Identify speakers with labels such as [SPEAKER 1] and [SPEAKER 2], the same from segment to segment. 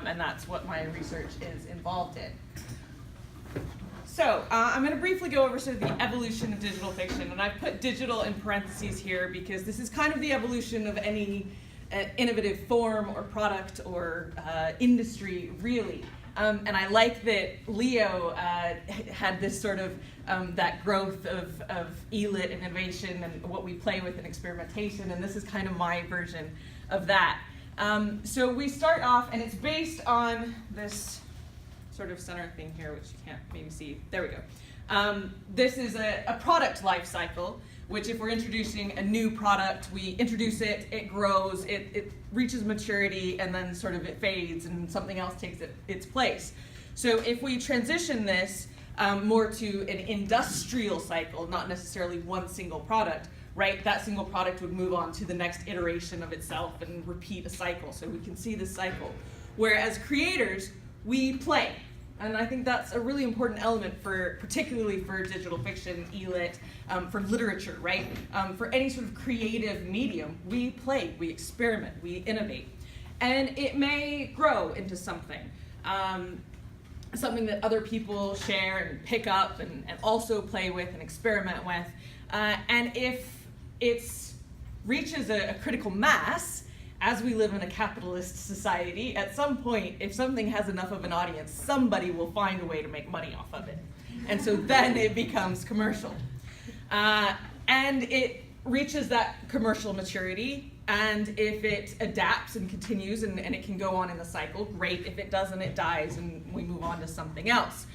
[SPEAKER 1] and that's what my research is involved in. So I'm going to briefly go over sort of the evolution of digital fiction, and I've put digital in parentheses here because this is kind of the evolution of any innovative form or product or industry, really. And I like that Leo had this sort of that growth of e-lit and innovation and what we play with and experimentation, and this is kind of my version of that. So we start off, and it's based on this sort of center thing here, which you can't maybe see. There we go. This is a product life cycle, which if we're introducing a new product, we introduce it, it grows, it reaches maturity, and then sort of it fades and something else takes its place. So if we transition this more to an industrial cycle, not necessarily one single product, right, that single product would move on to the next iteration of itself and repeat a cycle. So we can see this cycle. Whereas creators, we play. And I think that's a really important element particularly for digital fiction, e-lit, for literature, right? For any sort of creative medium, we play, we experiment, we innovate. And it may grow into something, something that other people share and pick up and also play with and experiment with. And if it reaches a critical mass, as we live in a capitalist society, at some point, if something has enough of an audience, somebody will find a way to make money off of it. And so then it becomes commercial. And it reaches that commercial maturity, and if it adapts and continues and it can go on in the cycle, great. If it doesn't, it dies and we move on to something else.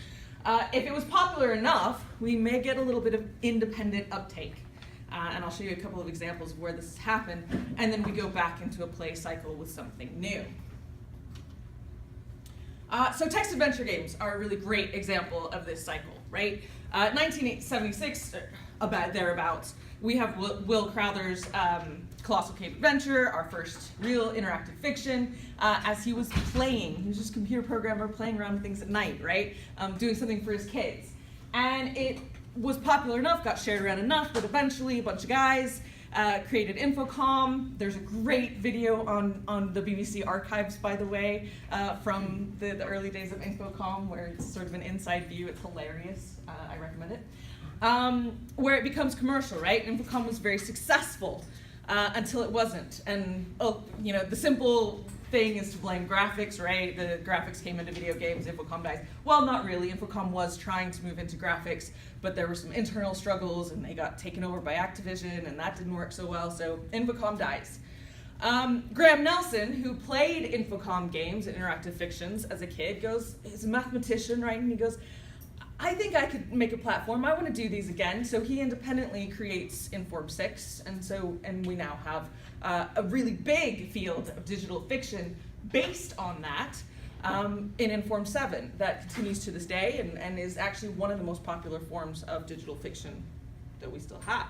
[SPEAKER 1] If it was popular enough, we may get a little bit of independent uptake. And I'll show you a couple of examples of where this has happened, and then we go back into a play cycle with something new. So text adventure games are a really great example of this cycle, right? 1976, about thereabouts, we have Will Crowther's Colossal Cave Adventure, our first real interactive fiction, as he was playing. He was just a computer programmer playing around with things at night, right? Doing something for his kids. And it was popular enough, got shared around enough, that eventually a bunch of guys created Infocom. There's a great video on the BBC archives, by the way, from the early days of Infocom, where it's sort of an inside view. It's hilarious. I recommend it. Where it becomes commercial, right? Infocom was very successful until it wasn't. And the simple thing is to blame graphics, right? The graphics came into video games, Infocom dies. Well, not really. Infocom was trying to move into graphics, but there were some internal struggles and they got taken over by Activision and that didn't work so well, so Infocom dies. Graham Nelson, who played Infocom games and interactive fictions as a kid, he's a mathematician, right? And he goes, I think I could make a platform. I want to do these again. So he independently creates Inform 6, and we now have a really big field of digital fiction based on that in Inform 7 that continues to this day and is actually one of the most popular forms of digital fiction that we still have.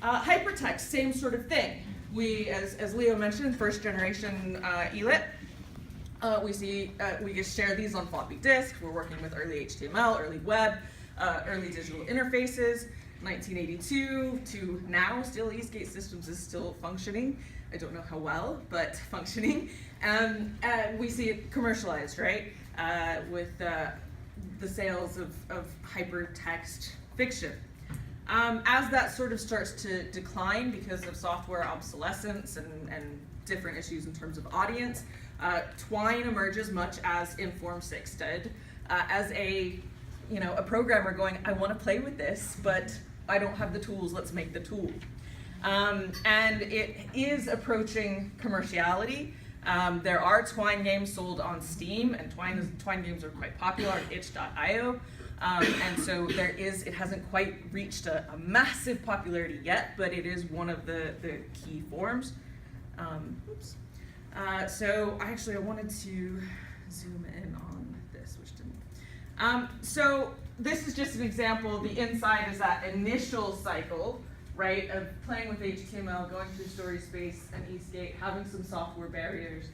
[SPEAKER 1] Hypertext, same sort of thing. We, as Leo mentioned, first generation e-lit. We just share these on floppy disk. We're working with early HTML, early web, early digital interfaces. 1982 to now, still Eastgate Systems is still functioning. I don't know how well, but functioning. And we see it commercialized, right? With the sales of hypertext fiction. As that sort of starts to decline because of software obsolescence and different issues in terms of audience, Twine emerges much as Inform 6 did, as a programmer going, I want to play with this, but I don't have the tools, let's make the tool. And it is approaching commerciality. There are Twine games sold on Steam, and Twine games are quite popular on itch.io. And so it hasn't quite reached a massive popularity yet, but it is one of the key forms. So I wanted to zoom in on this, which didn't. So this is just an example. The inside is that initial cycle, right, of playing with HTML, going through story space and Eastgate, having some software barriers,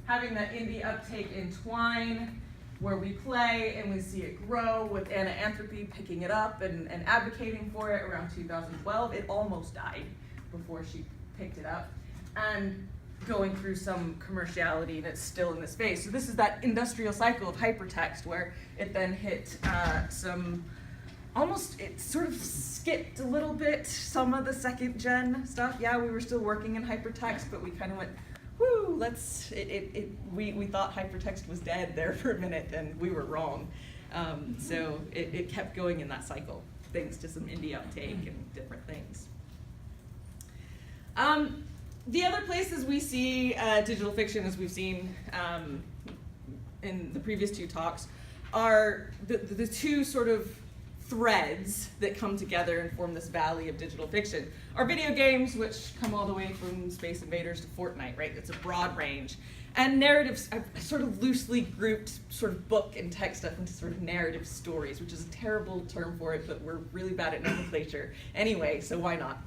[SPEAKER 1] having that indie uptake in Twine, where we play and we see it grow with Anna Anthropy picking it up and advocating for it around 2012. It almost died before she picked it up. And going through some commerciality, and it's still in this phase. So this is that industrial cycle of hypertext, where it then hit it sort of skipped a little bit some of the second gen stuff. Yeah, we were still working in hypertext, but we kind of went, whoo, we thought hypertext was dead there for a minute, and we were wrong. So it kept going in that cycle, thanks to some indie uptake and different things. The other places we see digital fiction, as we've seen in the previous two talks, are the two sort of threads that come together and form this valley of digital fiction. Are video games, which come all the way from Space Invaders to Fortnite, right? It's a broad range. And narratives, I've sort of loosely grouped sort of book and text stuff into sort of narrative stories, which is a terrible term for it, but we're really bad at nomenclature anyway, so why not?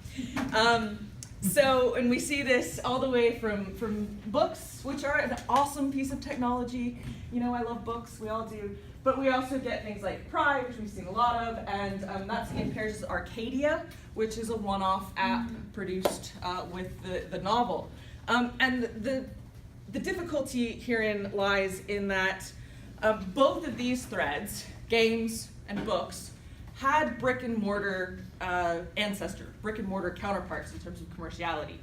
[SPEAKER 1] And we see this all the way from books, which are an awesome piece of technology. You know, I love books, we all do. But we also get things like Pride, which we've seen a lot of, and that's in pairs with Arcadia, which is a one-off app produced with the novel. And the difficulty herein lies in that both of these threads, games and books, had brick and mortar brick and mortar counterparts in terms of commerciality.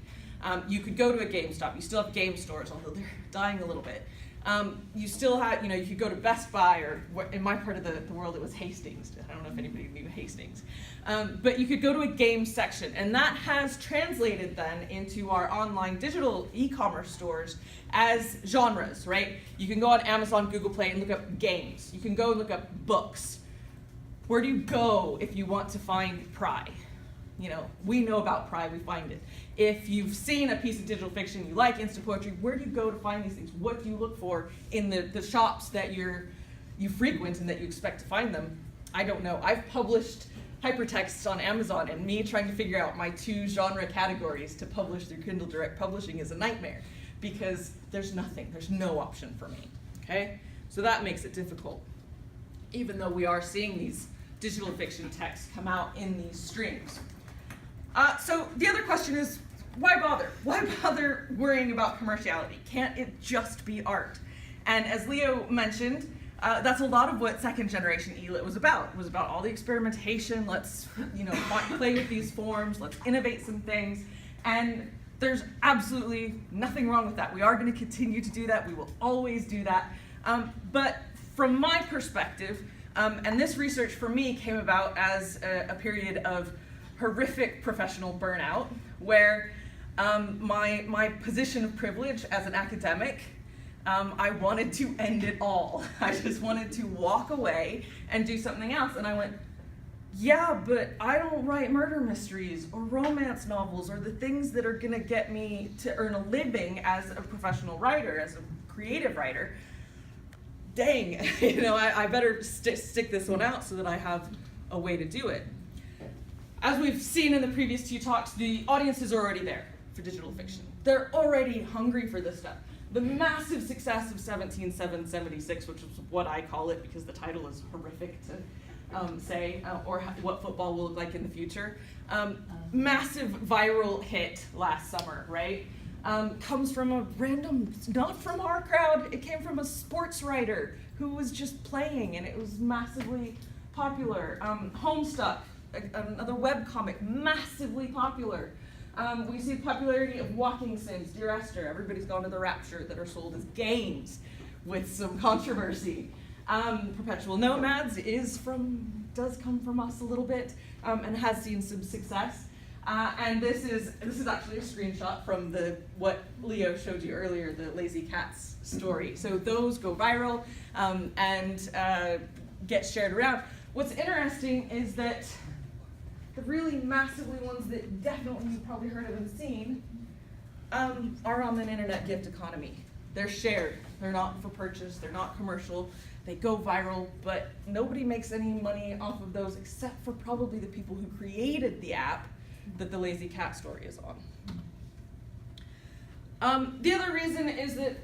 [SPEAKER 1] You could go to a GameStop, you still have game stores, although they're dying a little bit. You still had, you could go to Best Buy, or in my part of the world it was Hastings. I don't know if anybody knew Hastings. But you could go to a game section, and that has translated then into our online digital e-commerce stores as genres, right? You can go on Amazon, Google Play, and look up games. You can go and look up books. Where do you go if you want to find Pry? We know about Pry, we find it. If you've seen a piece of digital fiction you like, instant poetry, where do you go to find these things? What do you look for in the shops that you frequent and that you expect to find them? I don't know. I've published hypertexts on Amazon, and me trying to figure out my 2 genre categories to publish through Kindle Direct Publishing is a nightmare, because there's no option for me, okay? So that makes it difficult, even though we are seeing these digital fiction texts come out in these streams. So the other question is, why bother? Why bother worrying about commerciality? Can't it just be art? And as Leo mentioned, that's a lot of what second generation ELIT was about. It was about all the experimentation, let's play with these forms, let's innovate some things, and there's absolutely nothing wrong with that. We are going to continue to do that, we will always do that. But from my perspective, and this research for me came about as a period of horrific professional burnout, where my position of privilege as an academic, I wanted to end it all. I just wanted to walk away and do something else. And I went, yeah, but I don't write murder mysteries or romance novels or the things that are gonna get me to earn a living as a professional writer, as a creative writer. Dang, I better stick this one out so that I have a way to do it. As we've seen in the previous 2 talks, the audience is already there for digital fiction. They're already hungry for this stuff. The massive success of 17776, which is what I call it because the title is horrific to say, or what football will look like in the future. Massive viral hit last summer, right? Comes from a random, not from our crowd, it came from a sports writer who was just playing, and it was massively popular. Homestuck, another webcomic, massively popular. We see the popularity of Walking Sims, Dear Esther, Everybody's Gone to the Rapture, that are sold as games with some controversy. Perpetual Nomads does come from us a little bit, and has seen some success. And this is actually a screenshot from what Leo showed you earlier, the Lazy Cats story. So those go viral and get shared around. What's interesting is that the really massively ones that definitely you've probably heard of and seen are on an internet gift economy. They're shared, they're not for purchase, they're not commercial, they go viral, but nobody makes any money off of those except for probably the people who created the app that the Lazy Cat story is on. The other reason is that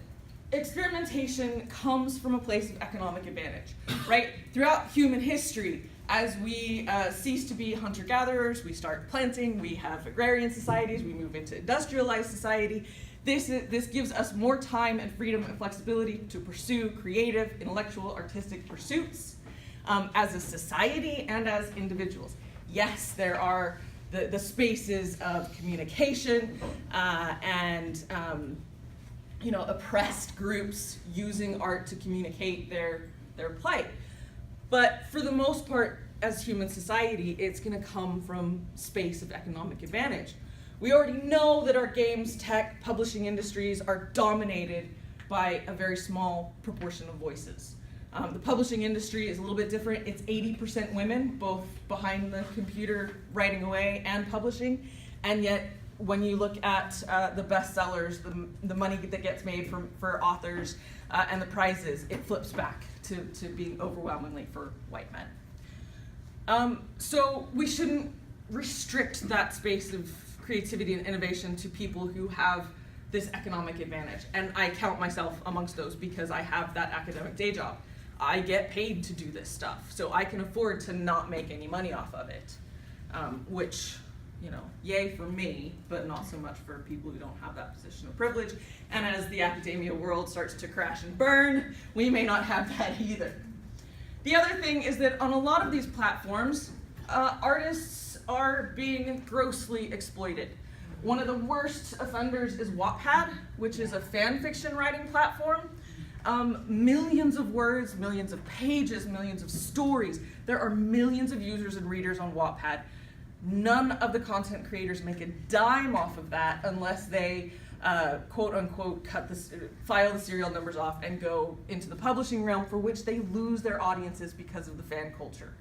[SPEAKER 1] experimentation comes from a place of economic advantage, right? Throughout human history, as we cease to be hunter-gatherers, we start planting, we have agrarian societies, we move into industrialized society. This gives us more time and freedom and flexibility to pursue creative, intellectual, artistic pursuits as a society and as individuals. Yes, there are the spaces of communication and oppressed groups using art to communicate their plight. But for the most part, as human society, it's going to come from space of economic advantage. We already know that our games, tech, publishing industries are dominated by a very small proportion of voices. The publishing industry is a little bit different. It's 80% women, both behind the computer writing away and publishing, and yet when you look at the bestsellers, the money that gets made for authors and the prizes, it flips back to being overwhelmingly for white men. So we shouldn't restrict that space of creativity and innovation to people who have this economic advantage. And I count myself amongst those because I have that academic day job. I get paid to do this stuff, so I can afford to not make any money off of it, which, yay for me, but not so much for people who don't have that position of privilege. And as the academia world starts to crash and burn, we may not have that either. The other thing is that on a lot of these platforms, artists are being grossly exploited. One of the worst offenders is Wattpad, which is a fan fiction writing platform. Millions of words, millions of pages, millions of stories. There are millions of users and readers on Wattpad. None of the content creators make a dime off of that unless they quote unquote file the serial numbers off and go into the publishing realm, for which they lose their audiences because of the fan culture.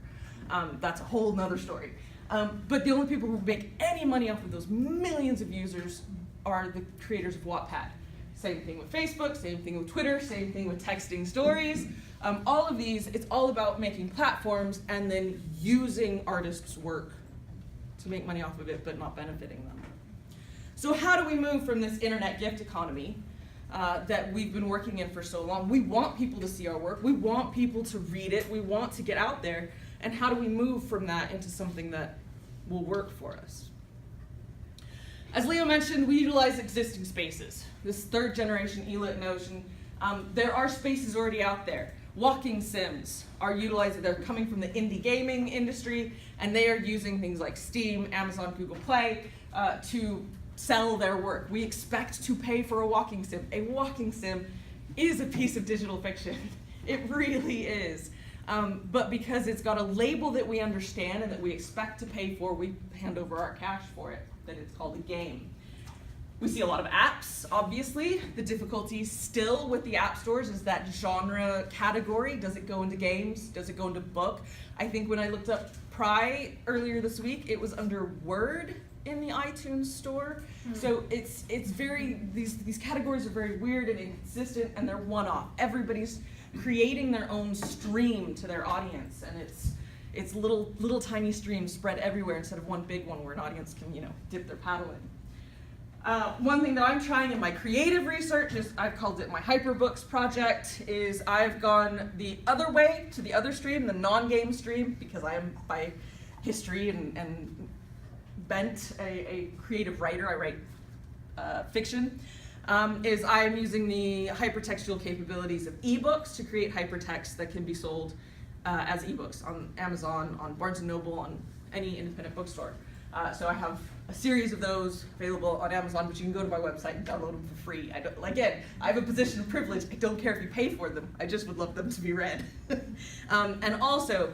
[SPEAKER 1] That's a whole nother story. But the only people who make any money off of those millions of users are the creators of Wattpad. Same thing with Facebook, same thing with Twitter, same thing with texting stories. All of these, it's all about making platforms and then using artists' work to make money off of it, but not benefiting them. So how do we move from this internet gift economy that we've been working in for so long? We want people to see our work. We want people to read it. We want to get out there. And how do we move from that into something that will work for us? As Leo mentioned, we utilize existing spaces. This third generation ELIT notion, there are spaces already out there. Walking sims are utilized, they're coming from the indie gaming industry, and they are using things like Steam, Amazon, Google Play to sell their work. We expect to pay for a walking sim. A walking sim is a piece of digital fiction. It really is. But because it's got a label that we understand and that we expect to pay for, we hand over our cash for it, that it's called a game. We see a lot of apps, obviously. The difficulty still with the app stores is that genre category. Does it go into games? Does it go into book? I think when I looked up Pry earlier this week, it was under Word in the iTunes store. So it's very, these categories are very weird and inconsistent, and they're one-off. Everybody's creating their own stream to their audience, and it's little tiny streams spread everywhere instead of one big one where an audience can dip their paddle in. One thing that I'm trying in my creative research is, I've called it my Hyperbooks project, is I've gone the other way to the other stream, the non-game stream, because I am by history and bent a creative writer. I write fiction. Is I'm using the hypertextual capabilities of ebooks to create hypertext that can be sold as ebooks on Amazon, on Barnes & Noble, on any independent bookstore. So I have a series of those available on Amazon, but you can go to my website and download them for free. I have a position of privilege. I don't care if you pay for them. I just would love them to be read. And also,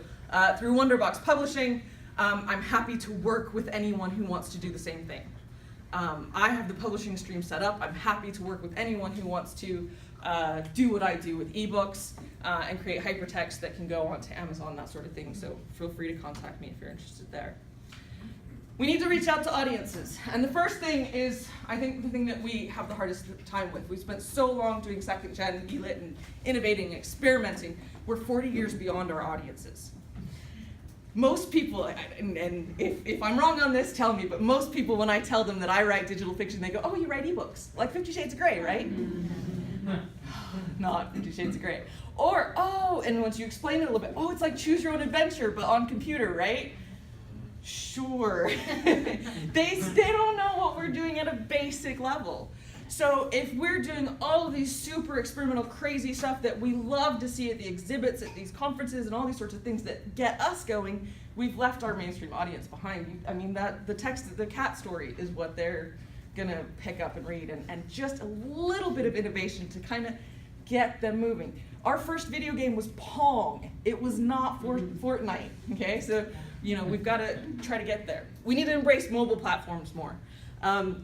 [SPEAKER 1] through Wonderbox Publishing, I'm happy to work with anyone who wants to do the same thing. I have the publishing stream set up. I'm happy to work with anyone who wants to do what I do with ebooks and create hypertext that can go onto Amazon, that sort of thing. So feel free to contact me if you're interested there. We need to reach out to audiences. And the first thing is, I think the thing that we have the hardest time with. We spent so long doing second gen ELIT and innovating and experimenting. We're 40 years beyond our audiences. Most people, and if I'm wrong on this, tell me, but most people, when I tell them that I write digital fiction, they go, oh, you write ebooks, like 50 Shades of Grey, right? Not 50 Shades of Grey. Or, oh, and once you explain it a little bit, oh, it's like Choose Your Own Adventure, but on computer, right? Sure. They don't know what we're doing at a basic level. So if we're doing all of these super experimental, crazy stuff that we love to see at the exhibits, at these conferences, and all these sorts of things that get us going, we've left our mainstream audience behind. I mean, the cat story is what they're gonna pick up and read, and just a little bit of innovation to kind of get them moving. Our first video game was Pong. It was not Fortnite, okay? So, we've got to try to get there. We need to embrace mobile platforms more.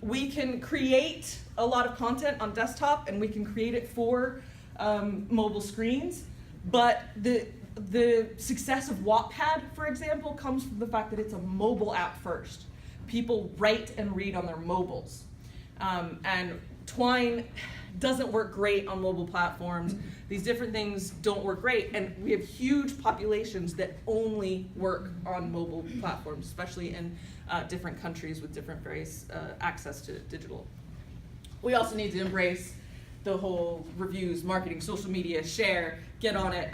[SPEAKER 1] We can create a lot of content on desktop, and we can create it for mobile screens, but the success of Wattpad, for example, comes from the fact that it's a mobile app first. People write and read on their mobiles. And Twine doesn't work great on mobile platforms. These different things don't work great, and we have huge populations that only work on mobile platforms, especially in different countries with different various access to digital. We also need to embrace the whole reviews, marketing, social media, share, get on it.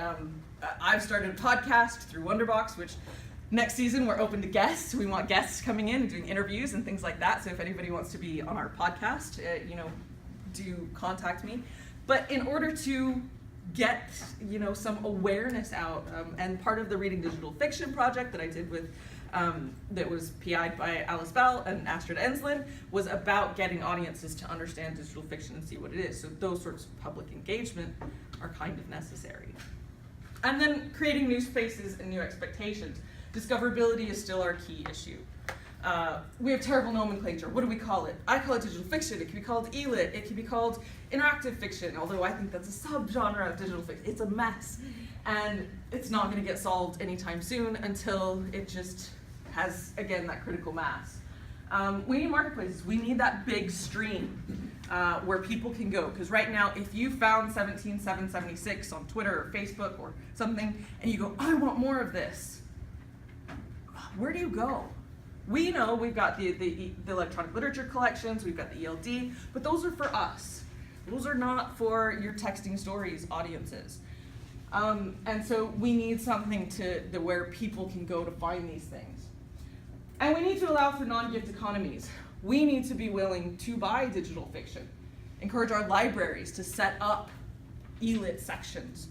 [SPEAKER 1] I've started a podcast through Wonderbox, which next season we're open to guests. We want guests coming in and doing interviews and things like that. So if anybody wants to be on our podcast, do contact me. But in order to get some awareness out, and part of the Reading Digital Fiction project that I did with that was PI'd by Alice Bell and Astrid Enslin was about getting audiences to understand digital fiction and see what it is. So those sorts of public engagement are kind of necessary. And then creating new spaces and new expectations. Discoverability is still our key issue. We have terrible nomenclature. What do we call it? I call it digital fiction. It can be called e-lit. It can be called interactive fiction, although I think that's a subgenre of digital fiction. It's a mess. And it's not going to get solved anytime soon until it just has, again, that critical mass. We need marketplaces. We need that big stream where people can go. Because right now, if you found 17776 on Twitter or Facebook or something, and you go, I want more of this, where do you go? We know we've got the electronic literature collections, we've got the ELD, but those are for us. Those are not for your texting stories audiences. And so we need something where people can go to find these things. And we need to allow for non-gift economies. We need to be willing to buy digital fiction, encourage our libraries to set up e-lit sections.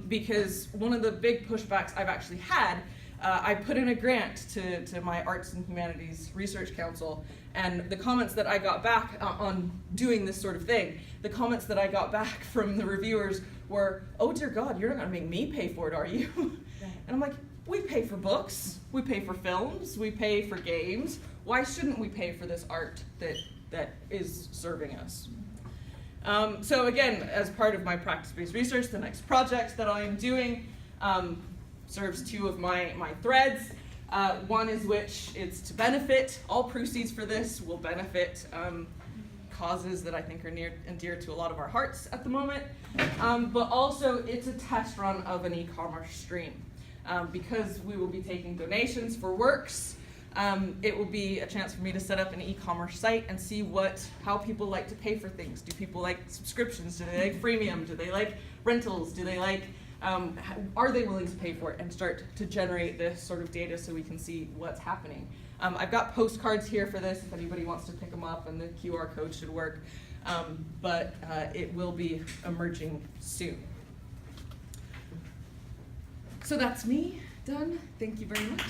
[SPEAKER 1] Because one of the big pushbacks I've actually had, I put in a grant to my Arts and Humanities Research Council, and the comments that I got back on doing this sort of thing, the comments that I got back from the reviewers were, oh dear God, you're not gonna make me pay for it, are you? Right. And I'm like, we pay for books, we pay for films, we pay for games. Why shouldn't we pay for this art that is serving us? So again, as part of my practice-based research, the next project that I am doing serves two of my threads. One is which it's to benefit, all proceeds for this will benefit causes that I think are near and dear to a lot of our hearts at the moment, but also it's a test run of an e-commerce stream. Because we will be taking donations for works, it will be a chance for me to set up an e-commerce site and see how people like to pay for things. Do people like subscriptions? Do they like freemium? Do they like rentals? Do they like are they willing to pay for it, and start to generate this sort of data so we can see what's happening. I've got postcards here for this if anybody wants to pick them up, and the QR code should work, but it will be emerging soon. So that's me done. Thank you very much.